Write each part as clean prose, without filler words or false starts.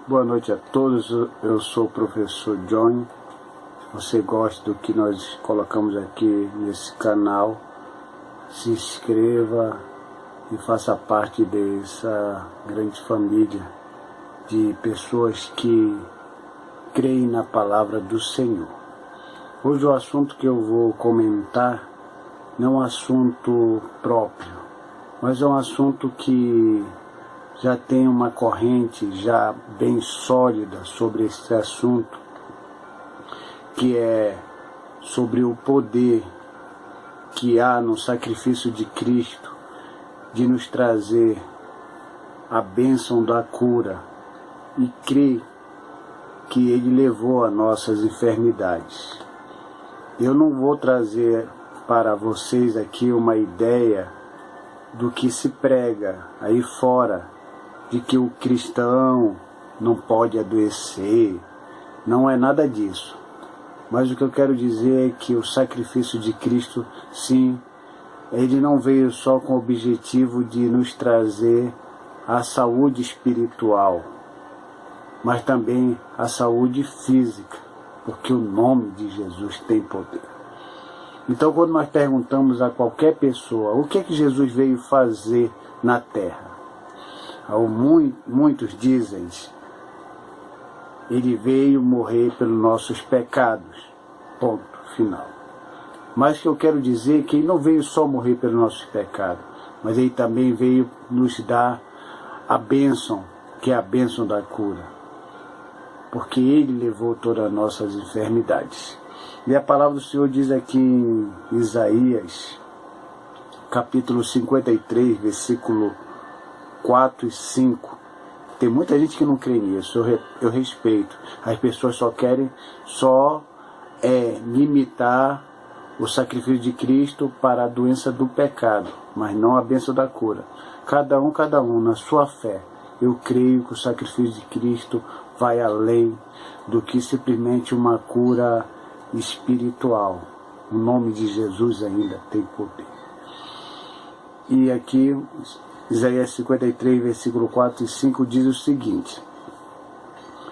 Boa noite a todos, eu sou o professor John. Se você gosta do que nós colocamos aqui nesse canal, se inscreva e faça parte dessa grande família de pessoas que creem na palavra do Senhor. Hoje o assunto que eu vou comentar não é um assunto próprio, mas é um assunto que já tem uma corrente já bem sólida sobre esse assunto, que é sobre o poder que há no sacrifício de Cristo de nos trazer a bênção da cura e crer que Ele levou as nossas enfermidades. Eu não vou trazer para vocês aqui uma ideia do que se prega aí fora, de que o cristão não pode adoecer. Não é nada disso. Mas o que eu quero dizer é que o sacrifício de Cristo, sim, ele não veio só com o objetivo de nos trazer a saúde espiritual, mas também a saúde física, porque o nome de Jesus tem poder. Então, quando nós perguntamos a qualquer pessoa o que é que Jesus veio fazer na terra, muitos dizem, ele veio morrer pelos nossos pecados, ponto final. Mas o que eu quero dizer é que ele não veio só morrer pelos nossos pecados, mas ele também veio nos dar a bênção, que é a bênção da cura, porque ele levou todas as nossas enfermidades. E a palavra do Senhor diz aqui em Isaías, capítulo 53, versículo 4 e 5. Tem muita gente que não crê nisso, eu respeito. As pessoas só querem limitar o sacrifício de Cristo para a doença do pecado, mas não a bênção da cura. Cada um na sua fé. Eu creio que o sacrifício de Cristo vai além do que simplesmente uma cura espiritual. O nome de Jesus ainda tem poder. E aqui Isaías 53, versículo 4 e 5 diz o seguinte: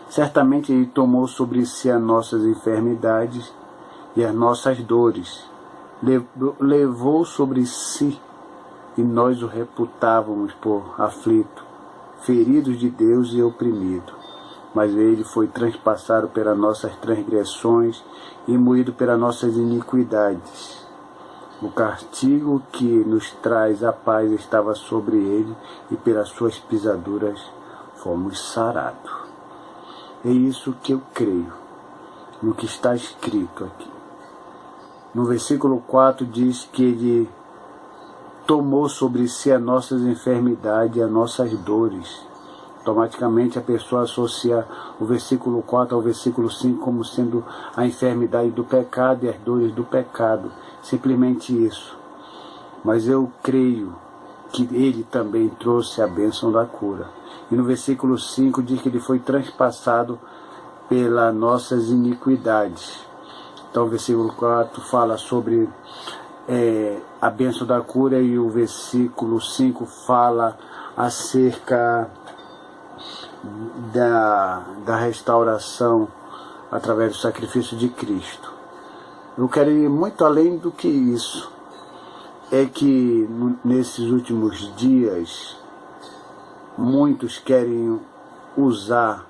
certamente Ele tomou sobre si as nossas enfermidades e as nossas dores, levou sobre si, e nós o reputávamos por aflito, ferido de Deus e oprimido. Mas Ele foi transpassado pelas nossas transgressões e moído pelas nossas iniquidades. O castigo que nos traz a paz estava sobre ele, e pelas suas pisaduras fomos sarados. É isso que eu creio, no que está escrito aqui. No versículo 4 diz que ele tomou sobre si as nossas enfermidades e as nossas dores. Automaticamente a pessoa associa o versículo 4 ao versículo 5 como sendo a enfermidade do pecado e as dores do pecado. Simplesmente isso. Mas eu creio que ele também trouxe a bênção da cura. E no versículo 5 diz que ele foi transpassado pelas nossas iniquidades. Então o versículo 4 fala sobre a bênção da cura, e o versículo 5 fala acerca da restauração através do sacrifício de Cristo. Eu quero ir muito além do que isso. É que nesses últimos dias muitos querem usar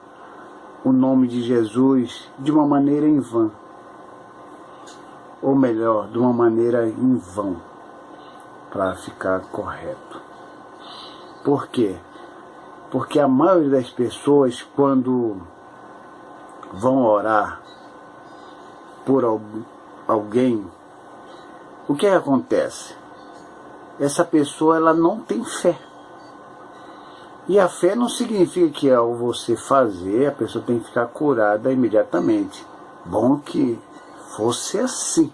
o nome de Jesus de uma maneira em vão, ou melhor, de uma maneira em vão, para ficar correto. Por quê? Porque a maioria das pessoas, quando vão orar por alguém, o que acontece? Essa pessoa, ela não tem fé. E a fé não significa que ao você fazer, a pessoa tem que ficar curada imediatamente. Bom que fosse assim.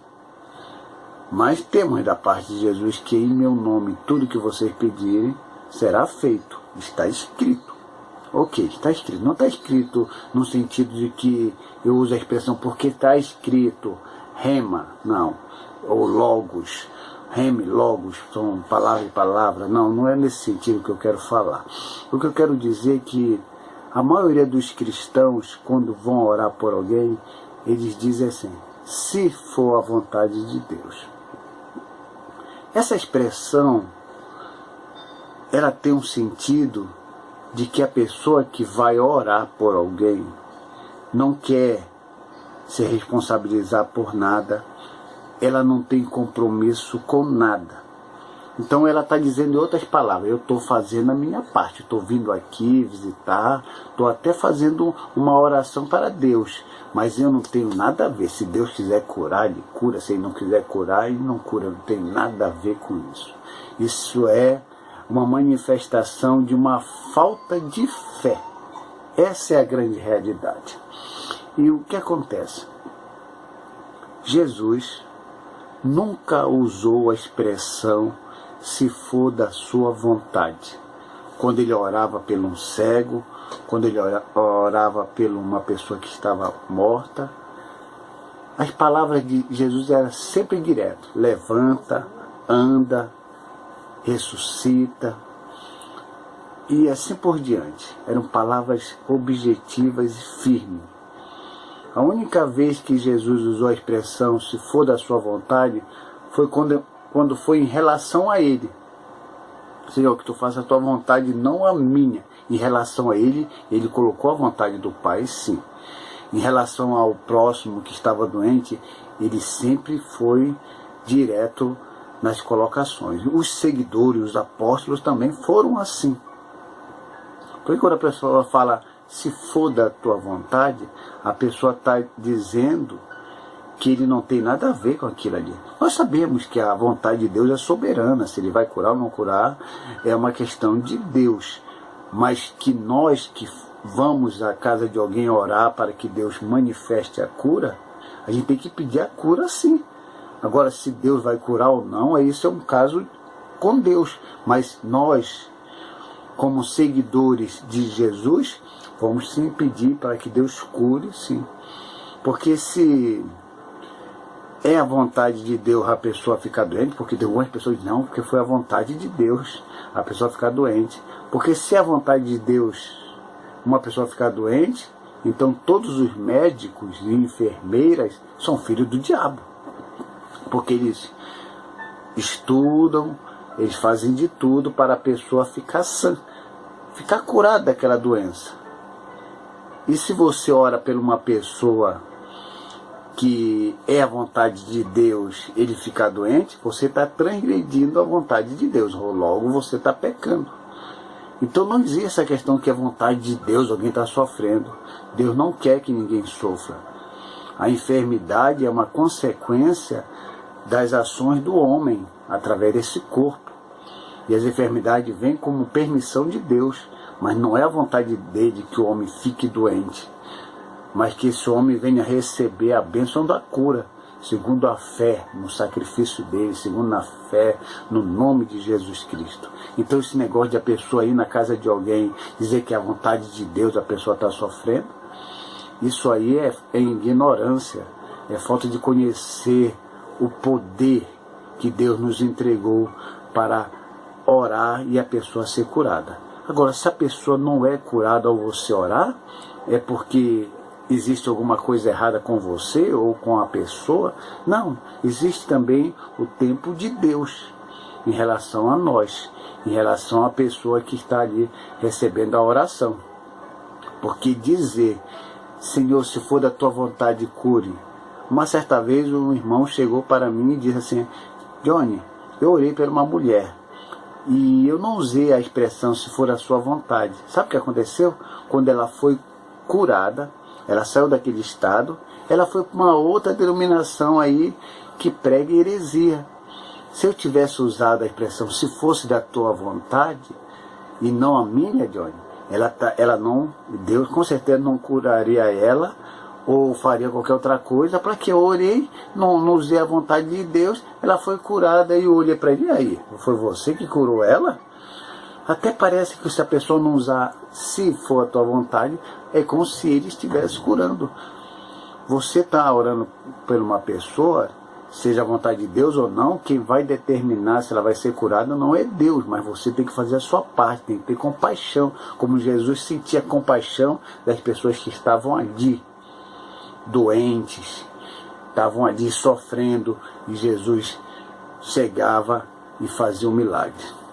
Mas temos da parte de Jesus que em meu nome tudo que vocês pedirem será feito. Está escrito. Ok, está escrito. Não está escrito no sentido de que eu uso a expressão porque está escrito. Rema, não. Ou logos. Reme, logos, são palavra e palavra. Não, não é nesse sentido que eu quero falar. O que eu quero dizer é que A maioria dos cristãos, quando vão orar por alguém, eles dizem assim: se for a vontade de Deus. Essa expressão, ela tem um sentido de que a pessoa que vai orar por alguém não quer se responsabilizar por nada, ela não tem compromisso com nada. Então ela está dizendo em outras palavras: eu estou fazendo a minha parte, estou vindo aqui visitar, estou até fazendo uma oração para Deus, mas eu não tenho nada a ver. Se Deus quiser curar, Ele cura; se Ele não quiser curar, Ele não cura. Não tem nada a ver com isso. Isso é uma manifestação de uma falta de fé. Essa é a grande realidade. E o que acontece? Jesus nunca usou a expressão se for da sua vontade. Quando ele orava por um cego, quando ele orava por uma pessoa que estava morta, as palavras de Jesus eram sempre diretas: levanta, anda, ressuscita, e assim por diante. Eram palavras objetivas e firmes. A única vez que Jesus usou a expressão se for da sua vontade foi quando foi em relação a Ele. Senhor, que tu faça a tua vontade, não a minha. Em relação a Ele, Ele colocou a vontade do Pai, sim. Em relação ao próximo que estava doente, Ele sempre foi direto nas colocações. Os seguidores, os apóstolos também foram assim. Porque quando a pessoa fala se for da tua vontade, a pessoa está dizendo que ele não tem nada a ver com aquilo ali. Nós sabemos que a vontade de Deus é soberana. Se Ele vai curar ou não curar, é uma questão de Deus. Mas que nós que vamos à casa de alguém orar para que Deus manifeste a cura, a gente tem que pedir a cura, sim. Agora, se Deus vai curar ou não, isso é um caso com Deus. Mas nós, como seguidores de Jesus, vamos sim pedir para que Deus cure, sim. Porque se é a vontade de Deus a pessoa ficar doente, porque algumas pessoas dizem, não, porque foi a vontade de Deus a pessoa ficar doente. Porque se é a vontade de Deus uma pessoa ficar doente, então todos os médicos e enfermeiras são filhos do diabo. Porque eles estudam, eles fazem de tudo para a pessoa ficar sã, ficar curada daquela doença. E se você ora por uma pessoa que é a vontade de Deus, ele ficar doente, você está transgredindo a vontade de Deus, ou logo você está pecando. Então não existe essa questão que é vontade de Deus, alguém está sofrendo. Deus não quer que ninguém sofra. A enfermidade é uma consequência das ações do homem, através desse corpo. E as enfermidades vêm como permissão de Deus, mas não é a vontade dele que o homem fique doente, mas que esse homem venha receber a bênção da cura, segundo a fé no sacrifício dele, segundo a fé no nome de Jesus Cristo. Então esse negócio de a pessoa ir na casa de alguém, dizer que é a vontade de Deus, a pessoa está sofrendo, isso aí é ignorância, é falta de conhecer o poder que Deus nos entregou para orar e a pessoa ser curada. Agora, se a pessoa não é curada ao você orar, é porque existe alguma coisa errada com você ou com a pessoa? Não, existe também o tempo de Deus em relação a nós, em relação à pessoa que está ali recebendo a oração. Porque dizer, Senhor, se for da tua vontade, cure. Uma certa vez um irmão chegou para mim e disse assim, Johnny, eu orei por uma mulher e eu não usei a expressão se for a sua vontade. Sabe o que aconteceu? Quando ela foi curada, ela saiu daquele estado, ela foi para uma outra denominação aí que prega heresia. Se eu tivesse usado a expressão se fosse da tua vontade e não a minha, Johnny, ela não, Deus com certeza não curaria ela ou faria qualquer outra coisa, para que eu orei, não usei a vontade de Deus, ela foi curada e eu olhei para ele, e aí, foi você que curou ela? Até parece que se a pessoa não usar se for a tua vontade, é como se ele estivesse curando. Você está orando por uma pessoa, seja a vontade de Deus ou não, quem vai determinar se ela vai ser curada não é Deus, mas você tem que fazer a sua parte, tem que ter compaixão, como Jesus sentia compaixão das pessoas que estavam ali, doentes, estavam ali sofrendo, e Jesus chegava e fazia um milagre.